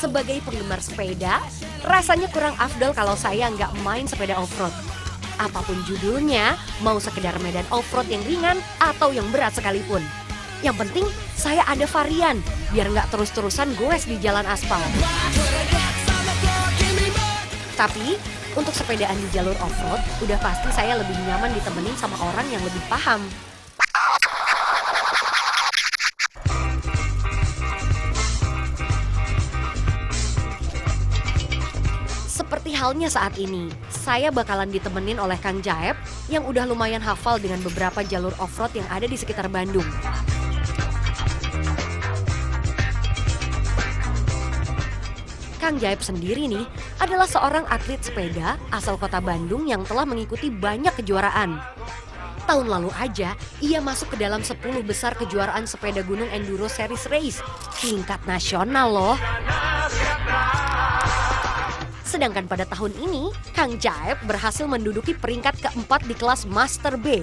Sebagai penggemar sepeda, rasanya kurang afdol kalau saya nggak main sepeda off-road. Apapun judulnya, mau sekedar medan off-road yang ringan atau yang berat sekalipun. Yang penting saya ada varian, biar nggak terus-terusan goes di jalan aspal. Tapi, untuk sepedaan di jalur off-road, udah pasti saya lebih nyaman ditemenin sama orang yang lebih paham. Seperti halnya saat ini, saya bakalan ditemenin oleh Kang Jaep yang udah lumayan hafal dengan beberapa jalur off-road yang ada di sekitar Bandung. Kang Jaep sendiri nih adalah seorang atlet sepeda asal kota Bandung yang telah mengikuti banyak kejuaraan. Tahun lalu aja, ia masuk ke dalam 10 besar kejuaraan sepeda gunung Enduro Series Race tingkat nasional loh. Sedangkan pada tahun ini, Kang Jaep berhasil menduduki peringkat keempat di kelas Master B.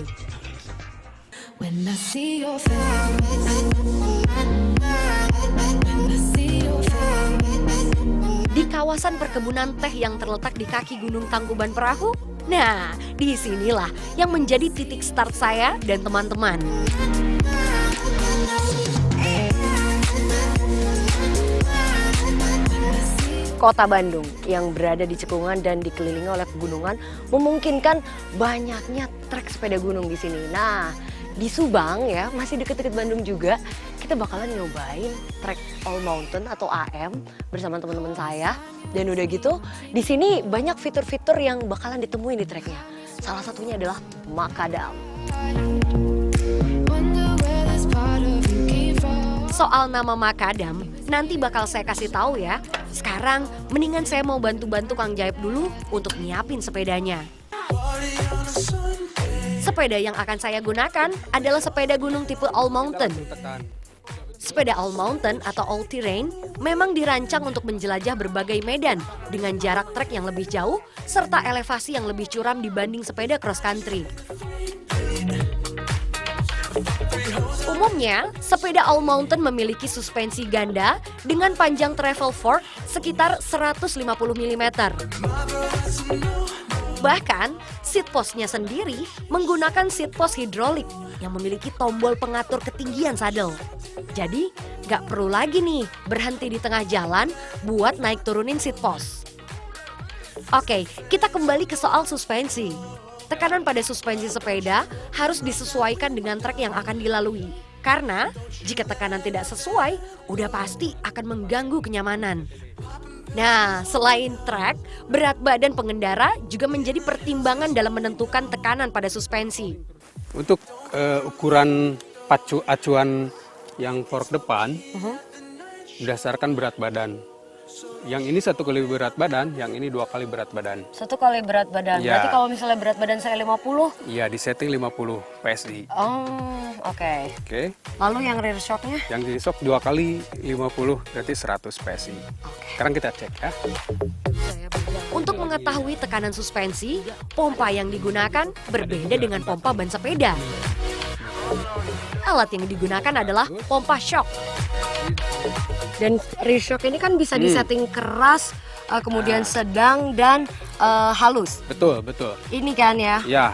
Di kawasan perkebunan teh yang terletak di kaki Gunung Tangkuban Perahu, nah disinilah yang menjadi titik start saya dan teman-teman. Kota Bandung yang berada di cekungan dan dikelilingi oleh pegunungan memungkinkan banyaknya trek sepeda gunung di sini. Nah, di Subang ya, masih deket-deket Bandung juga, kita bakalan nyobain trek All Mountain atau AM bersama teman-teman saya. Dan udah gitu, di sini banyak fitur-fitur yang bakalan ditemuin di treknya. Salah satunya adalah makadam. Soal nama makadam, nanti bakal saya kasih tahu ya. Sekarang, mendingan saya mau bantu-bantu Kang Jaep dulu untuk nyiapin sepedanya. Sepeda yang akan saya gunakan adalah sepeda gunung tipe All Mountain. Sepeda All Mountain atau All Terrain memang dirancang untuk menjelajah berbagai medan dengan jarak trek yang lebih jauh serta elevasi yang lebih curam dibanding sepeda cross country. Umumnya, sepeda All Mountain memiliki suspensi ganda dengan panjang travel fork sekitar 150 mm. Bahkan, seat postnya sendiri menggunakan seat post hidrolik yang memiliki tombol pengatur ketinggian sadel. Jadi, nggak perlu lagi nih berhenti di tengah jalan buat naik turunin seat post. Oke, kita kembali ke soal suspensi. Tekanan pada suspensi sepeda harus disesuaikan dengan trek yang akan dilalui. Karena jika tekanan tidak sesuai, udah pasti akan mengganggu kenyamanan. Nah, selain trek, berat badan pengendara juga menjadi pertimbangan dalam menentukan tekanan pada suspensi. Untuk ukuran acuan yang fork depan, berdasarkan berat badan. Yang ini 1 kali berat badan, yang ini 2 kali berat badan. 1 kali berat badan, Ya. Berarti kalau misalnya berat badan saya 50? Iya, di setting 50 PSI. Oh, oke. Oke. Lalu yang rear shocknya? Yang di shock 2 kali 50, berarti 100 PSI. Sekarang kita cek ya. Untuk mengetahui tekanan suspensi, pompa yang digunakan berbeda dengan pompa ban sepeda. Alat yang digunakan adalah pompa shock. Dan rear shock ini kan bisa disetting keras, kemudian sedang dan halus. Betul, betul. Ini kan ya. Ya.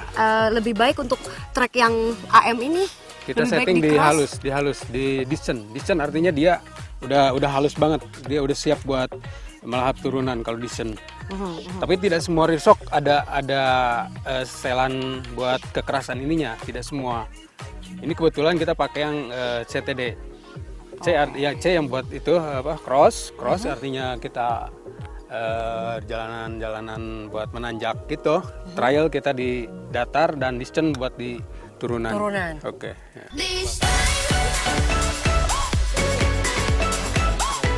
Lebih baik untuk trek yang AM ini. Kita lebih baik setting di keras. halus, di descent. Descent artinya dia udah halus banget. Dia udah siap buat melahap turunan kalau descent. Tapi tidak semua rear shock ada setelan buat kekerasan ininya, tidak semua. Ini kebetulan kita pakai yang CTD. C yang buat itu cross artinya kita jalanan buat menanjak gitu. Trial kita di datar dan descent buat di turunan. Oke. Ya.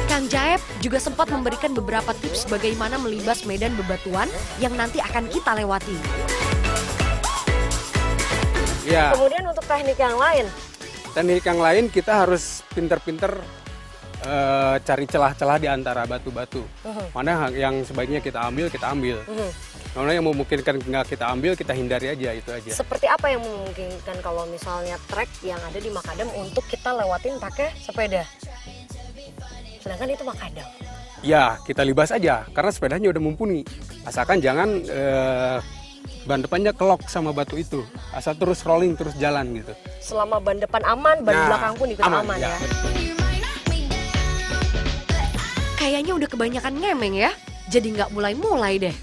Kang Jaep juga sempat memberikan beberapa tips bagaimana melibas medan bebatuan yang nanti akan kita lewati. Ya. Kemudian untuk teknik yang lain? Teknik yang lain kita harus pinter-pinter cari celah-celah di antara batu-batu. Mana yang sebaiknya kita ambil. Mana yang memungkinkan nggak kita ambil, kita hindari aja, itu aja. Seperti apa yang memungkinkan kalau misalnya trek yang ada di Makadam untuk kita lewatin pakai sepeda? Sedangkan itu Makadam. Ya, kita libas aja, karena sepedanya udah mumpuni. Asalkan jangan ban depannya kelok sama batu itu. Asal terus rolling, terus jalan gitu. Selama ban depan aman, ban belakang pun ikut aman ya. Kayaknya udah kebanyakan ngemeng ya, jadi nggak mulai-mulai deh.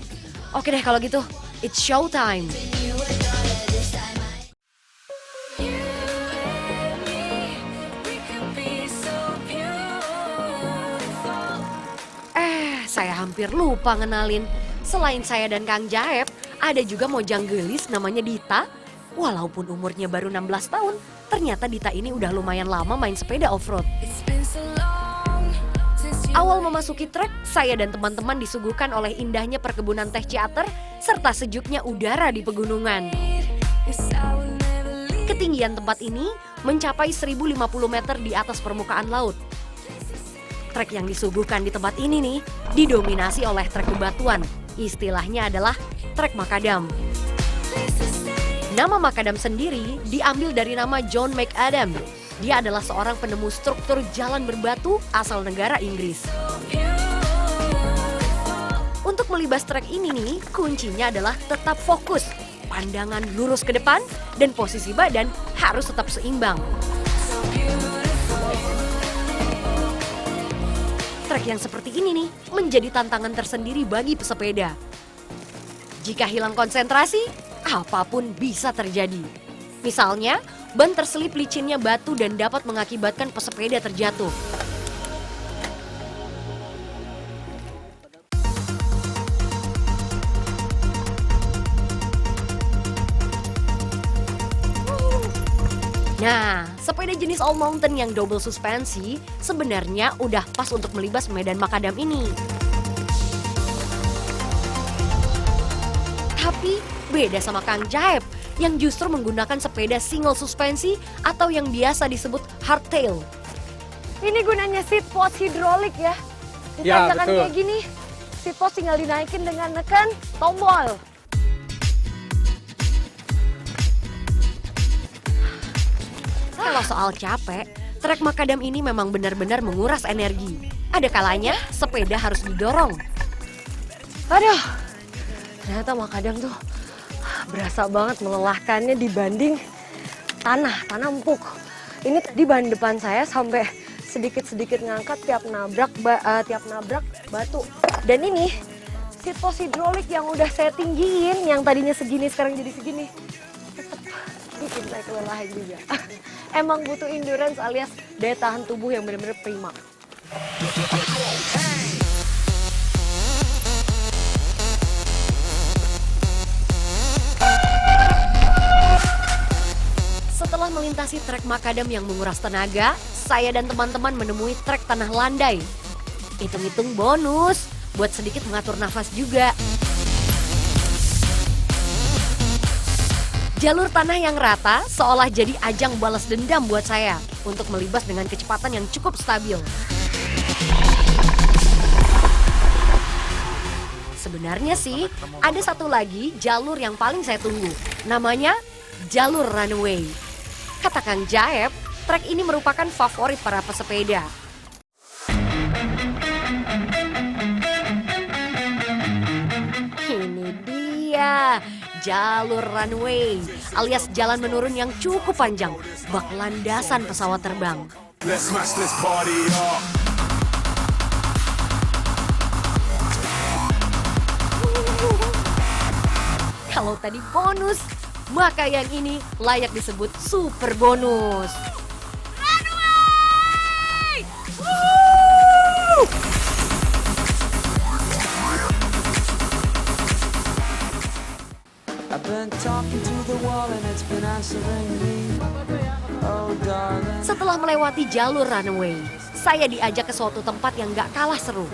Oke deh kalau gitu, it's show time. Saya hampir lupa ngenalin. Selain saya dan Kang Jaep, ada juga mojang gelis namanya Dita. Walaupun umurnya baru 16 tahun, ternyata Dita ini udah lumayan lama main sepeda off-road. Awal memasuki trek, saya dan teman-teman disuguhkan oleh indahnya perkebunan teh Ciater serta sejuknya udara di pegunungan. Ketinggian tempat ini mencapai 1050 meter di atas permukaan laut. Trek yang disuguhkan di tempat ini nih didominasi oleh trek bebatuan. Istilahnya adalah trek Makadam. Nama Makadam sendiri diambil dari nama John McAdam. Dia adalah seorang penemu struktur jalan berbatu asal negara Inggris. Untuk melibas trek ini nih, kuncinya adalah tetap fokus. Pandangan lurus ke depan dan posisi badan harus tetap seimbang. Trek yang seperti ini nih menjadi tantangan tersendiri bagi pesepeda. Jika hilang konsentrasi, apapun bisa terjadi. Misalnya, ban terselip licinnya batu dan dapat mengakibatkan pesepeda terjatuh. Nah, sepeda jenis all mountain yang double suspensi sebenarnya udah pas untuk melibas medan Makadam ini. Tapi beda sama Kang Jaep yang justru menggunakan sepeda single suspensi atau yang biasa disebut hardtail. Ini gunanya seat post hidrolik ya. Ditanyakan kayak gini, seat post tinggal dinaikin dengan nekan tombol. Kalau soal capek, trek Makadam ini memang benar-benar menguras energi. Ada kalanya sepeda harus didorong. Aduh, ternyata Makadam tuh berasa banget melelahkannya dibanding tanah empuk. Ini tadi ban depan saya sampai sedikit-sedikit ngangkat tiap nabrak batu. Dan ini seat post hidrolik yang udah saya tinggiin, yang tadinya segini sekarang jadi segini, tetap bikin saya kelelahan juga. Emang butuh endurance alias daya tahan tubuh yang benar-benar prima. Setelah melintasi trek Makadam yang menguras tenaga, saya dan teman-teman menemui trek tanah landai. Hitung-hitung bonus buat sedikit mengatur nafas juga. Jalur tanah yang rata seolah jadi ajang balas dendam buat saya untuk melibas dengan kecepatan yang cukup stabil. Sebenarnya sih ada satu lagi jalur yang paling saya tunggu. Namanya jalur runway. Kata Kang Jaep, trek ini merupakan favorit para pesepeda. Ini dia jalur runway alias jalan menurun yang cukup panjang, bak landasan pesawat terbang. Kalau tadi bonus, maka yang ini layak disebut super bonus. Runway! Setelah melewati jalur runway, saya diajak ke suatu tempat yang gak kalah seru.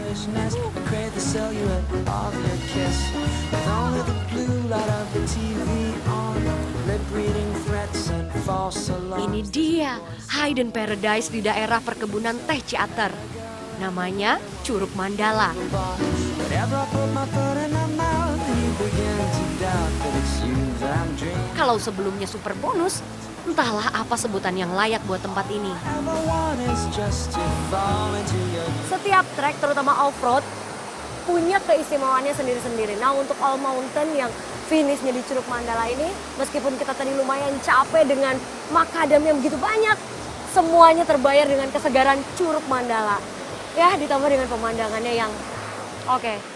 Ini dia Hidden Paradise di daerah perkebunan teh Ciater. Namanya Curug Mandala. Kalau sebelumnya super bonus, entahlah apa sebutan yang layak buat tempat ini. Setiap trek, terutama off-road, punya keistimewaannya sendiri-sendiri. Nah, untuk All Mountain yang finishnya di Curug Mandala ini, meskipun kita tadi lumayan capek dengan makadam yang begitu banyak, semuanya terbayar dengan kesegaran Curug Mandala. Ya, ditambah dengan pemandangannya yang oke.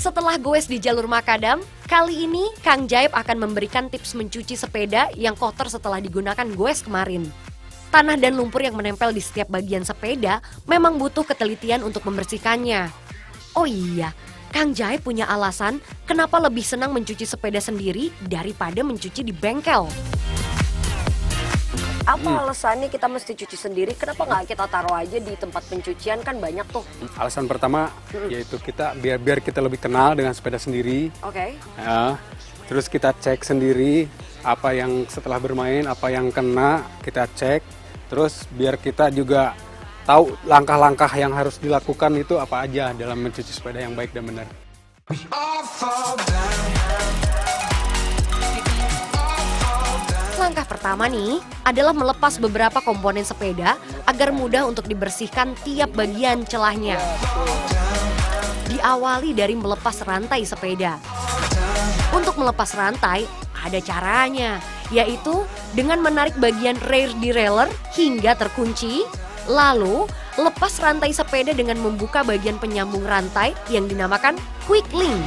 Setelah goes di jalur makadam, kali ini Kang Jaib akan memberikan tips mencuci sepeda yang kotor setelah digunakan goes kemarin. Tanah dan lumpur yang menempel di setiap bagian sepeda memang butuh ketelitian untuk membersihkannya. Oh iya, Kang Jaib punya alasan kenapa lebih senang mencuci sepeda sendiri daripada mencuci di bengkel. Apa alasannya kita mesti cuci sendiri? Kenapa nggak kita taruh aja di tempat pencucian, kan banyak tuh. Alasan pertama yaitu kita biar kita lebih kenal dengan sepeda sendiri. Oke. Ya. Terus kita cek sendiri apa yang setelah bermain, apa yang kena, kita cek. Terus biar kita juga tahu langkah-langkah yang harus dilakukan itu apa aja dalam mencuci sepeda yang baik dan benar. Langkah pertama nih adalah melepas beberapa komponen sepeda agar mudah untuk dibersihkan tiap bagian celahnya. Diawali dari melepas rantai sepeda. Untuk melepas rantai ada caranya, yaitu dengan menarik bagian rear derailleur hingga terkunci, lalu lepas rantai sepeda dengan membuka bagian penyambung rantai yang dinamakan quick link.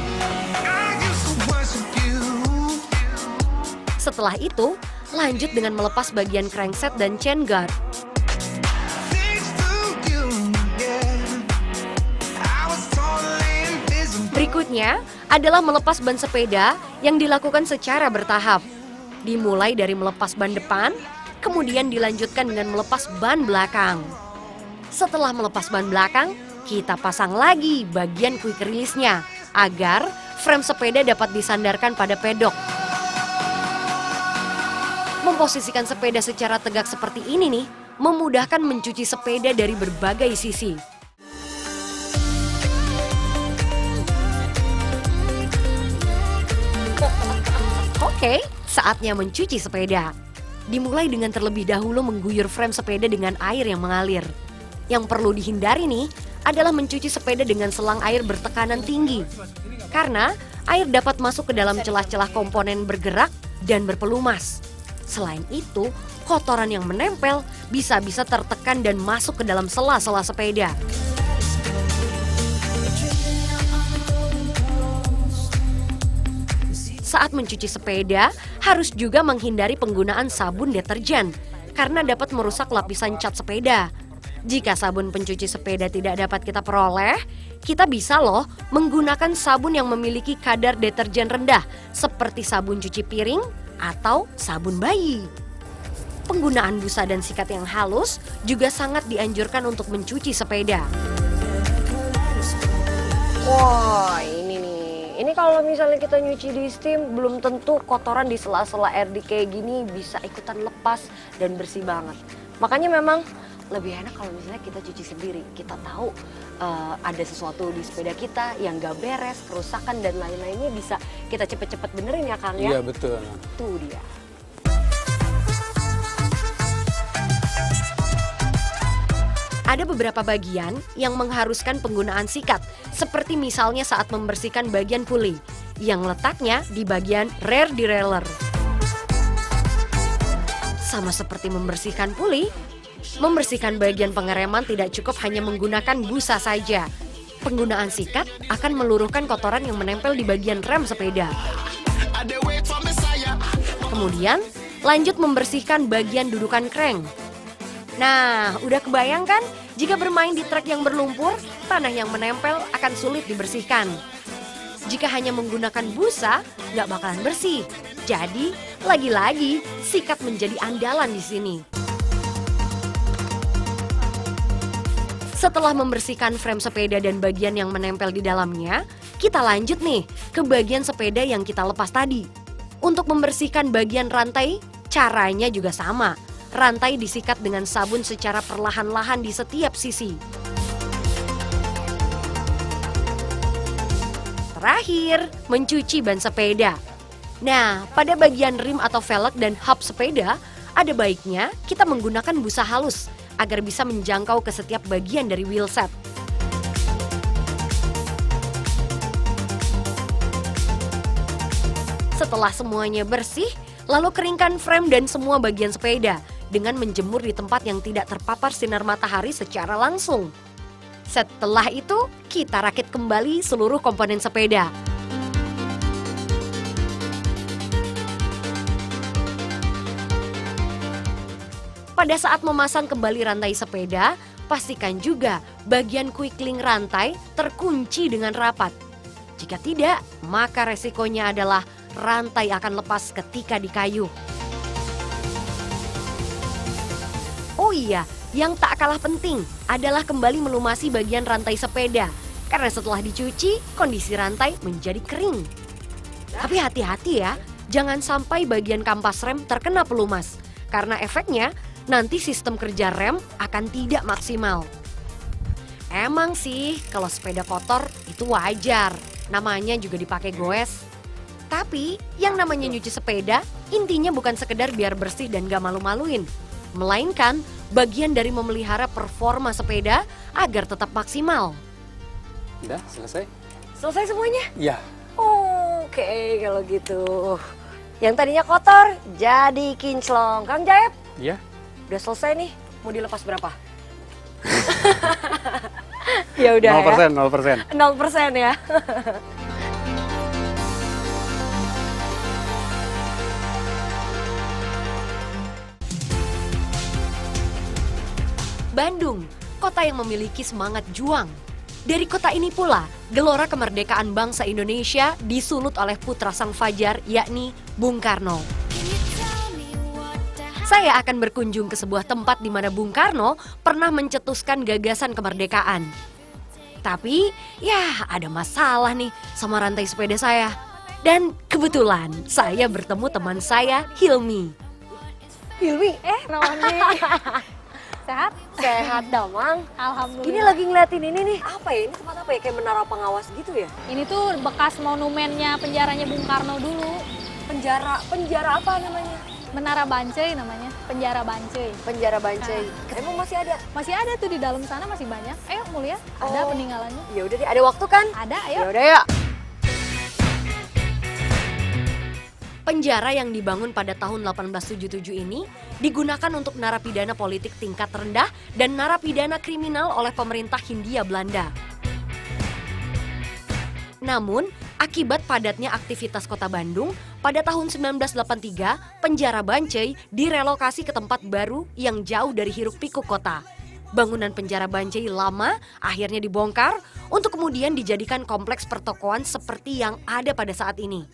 Setelah itu, lanjut dengan melepas bagian crankset dan chain guard. Berikutnya adalah melepas ban sepeda yang dilakukan secara bertahap. Dimulai dari melepas ban depan, kemudian dilanjutkan dengan melepas ban belakang. Setelah melepas ban belakang, kita pasang lagi bagian quick release-nya agar frame sepeda dapat disandarkan pada pedok. Memposisikan sepeda secara tegak seperti ini nih, memudahkan mencuci sepeda dari berbagai sisi. Oke, saatnya mencuci sepeda. Dimulai dengan terlebih dahulu mengguyur frame sepeda dengan air yang mengalir. Yang perlu dihindari nih adalah mencuci sepeda dengan selang air bertekanan tinggi. Karena air dapat masuk ke dalam celah-celah komponen bergerak dan berpelumas. Selain itu, kotoran yang menempel bisa-bisa tertekan dan masuk ke dalam sela-sela sepeda. Saat mencuci sepeda, harus juga menghindari penggunaan sabun deterjen karena dapat merusak lapisan cat sepeda. Jika sabun pencuci sepeda tidak dapat kita peroleh, kita bisa loh menggunakan sabun yang memiliki kadar deterjen rendah seperti sabun cuci piring atau sabun bayi. Penggunaan busa dan sikat yang halus juga sangat dianjurkan untuk mencuci sepeda. Wah, ini nih. Ini kalau misalnya kita nyuci di steam, belum tentu kotoran di sela-sela RD kayak gini bisa ikutan lepas dan bersih banget. Makanya memang lebih enak kalau misalnya kita cuci sendiri. Kita tahu ada sesuatu di sepeda kita yang gak beres, kerusakan dan lain-lainnya bisa kita cepet-cepet benerin ya Kang ya? Iya betul. Tuh dia. Ada beberapa bagian yang mengharuskan penggunaan sikat, seperti misalnya saat membersihkan bagian puli. yang letaknya di bagian rear derailleur. Sama seperti membersihkan puli, membersihkan bagian pengereman tidak cukup hanya menggunakan busa saja. Penggunaan sikat akan meluruhkan kotoran yang menempel di bagian rem sepeda. Kemudian, lanjut membersihkan bagian dudukan crank. Nah, udah kebayang kan? Jika bermain di trek yang berlumpur, tanah yang menempel akan sulit dibersihkan. Jika hanya menggunakan busa, nggak bakalan bersih. Jadi, lagi-lagi, sikat menjadi andalan di sini. Setelah membersihkan frame sepeda dan bagian yang menempel di dalamnya, kita lanjut nih ke bagian sepeda yang kita lepas tadi. Untuk membersihkan bagian rantai, caranya juga sama. Rantai disikat dengan sabun secara perlahan-lahan di setiap sisi. Terakhir, mencuci ban sepeda. Nah, pada bagian rim atau velg dan hub sepeda, ada baiknya kita menggunakan busa halus agar bisa menjangkau ke setiap bagian dari wheelset. Setelah semuanya bersih, lalu keringkan frame dan semua bagian sepeda dengan menjemur di tempat yang tidak terpapar sinar matahari secara langsung. Setelah itu, kita rakit kembali seluruh komponen sepeda. Pada saat memasang kembali rantai sepeda, pastikan juga bagian quick link rantai terkunci dengan rapat. Jika tidak, maka resikonya adalah rantai akan lepas ketika dikayuh. Oh iya, yang tak kalah penting adalah kembali melumasi bagian rantai sepeda. Karena setelah dicuci, kondisi rantai menjadi kering. Tapi hati-hati ya, jangan sampai bagian kampas rem terkena pelumas. Karena efeknya, nanti sistem kerja rem akan tidak maksimal. Emang sih, kalau sepeda kotor itu wajar. Namanya juga dipakai goes. Tapi, yang namanya nyuci sepeda, intinya bukan sekedar biar bersih dan gak malu-maluin. Melainkan bagian dari memelihara performa sepeda agar tetap maksimal. Udah, selesai? Selesai semuanya? Iya. Oke, kalau gitu. Yang tadinya kotor, jadi kinclong. Kang Jaep, Iya. udah selesai nih. Mau dilepas berapa? Ya udah 0%, 0%. 0% ya. Bandung, kota yang memiliki semangat juang. Dari kota ini pula, gelora kemerdekaan bangsa Indonesia disulut oleh putra sang fajar, yakni Bung Karno. Saya akan berkunjung ke sebuah tempat di mana Bung Karno pernah mencetuskan gagasan kemerdekaan. Tapi, ya ada masalah nih sama rantai sepeda saya. Dan kebetulan saya bertemu teman saya, Hilmi. Hilmi, Rawani. Sehat? sehat damang. Alhamdulillah. Ini lagi ngeliatin ini nih. Apa ya? Ini tempat apa ya? Kayak menara pengawas gitu ya? Ini tuh bekas monumennya penjaranya Bung Karno dulu. Penjara apa namanya? Menara Bancai namanya, penjara Bancai. Penjara Bancai. Emang masih ada? Masih ada tuh di dalam sana, masih banyak. Ayo mau lihat, ada Oh. peninggalannya. Ya udah deh, ada waktu kan? Ada, ayo. Ya udah ya. Penjara yang dibangun pada tahun 1877 ini digunakan untuk narapidana politik tingkat rendah dan narapidana kriminal oleh pemerintah Hindia Belanda. Namun, akibat padatnya aktivitas kota Bandung, pada tahun 1983, penjara Bancai direlokasi ke tempat baru yang jauh dari hiruk-pikuk kota. Bangunan penjara Bancai lama akhirnya dibongkar untuk kemudian dijadikan kompleks pertokoan seperti yang ada pada saat ini.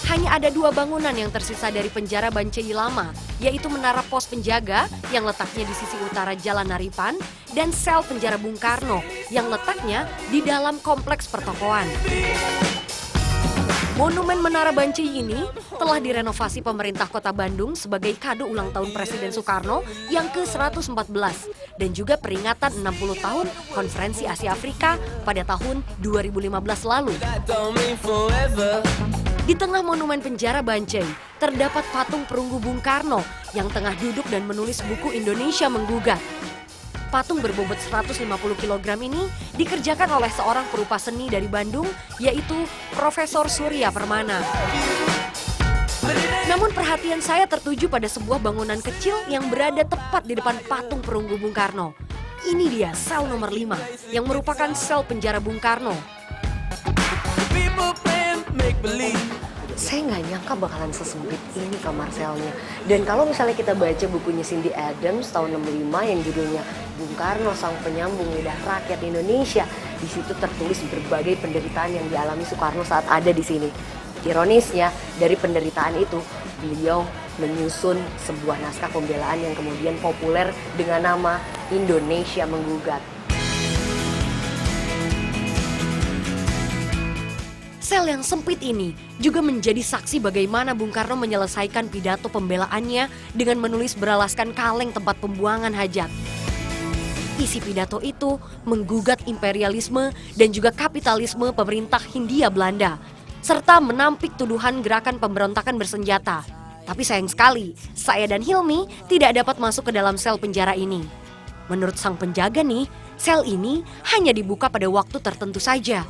Hanya ada 2 bangunan yang tersisa dari penjara Bancai lama, yaitu Menara Pos Penjaga yang letaknya di sisi utara Jalan Naripan dan sel penjara Bung Karno yang letaknya di dalam kompleks pertokoan. Monumen Menara Bancai ini telah direnovasi pemerintah Kota Bandung sebagai kado ulang tahun Presiden Soekarno yang ke-114 dan juga peringatan 60 tahun Konferensi Asia Afrika pada tahun 2015 lalu. Di tengah monumen penjara Bancai, terdapat patung perunggu Bung Karno yang tengah duduk dan menulis buku Indonesia Menggugat. patung berbobot 150 kg ini dikerjakan oleh seorang perupa seni dari Bandung, yaitu Profesor Surya Permana. Namun perhatian saya tertuju pada sebuah bangunan kecil yang berada tepat di depan patung perunggu Bung Karno. Ini dia sel nomor 5 yang merupakan sel penjara Bung Karno. Saya nggak nyangka bakalan sesempit ini kamar selnya. Dan kalau misalnya kita baca bukunya Cindy Adams tahun 65 yang judulnya Bung Karno Sang Penyambung Lidah Rakyat Indonesia, di situ tertulis berbagai penderitaan yang dialami Soekarno saat ada di sini. Ironisnya, dari penderitaan itu, beliau menyusun sebuah naskah pembelaan yang kemudian populer dengan nama Indonesia Menggugat. Sel yang sempit ini juga menjadi saksi bagaimana Bung Karno menyelesaikan pidato pembelaannya dengan menulis beralaskan kaleng tempat pembuangan hajat. Isi pidato itu menggugat imperialisme dan juga kapitalisme pemerintah Hindia Belanda, serta menampik tuduhan gerakan pemberontakan bersenjata. Tapi sayang sekali, saya dan Hilmi tidak dapat masuk ke dalam sel penjara ini. Menurut sang penjaga nih, sel ini hanya dibuka pada waktu tertentu saja.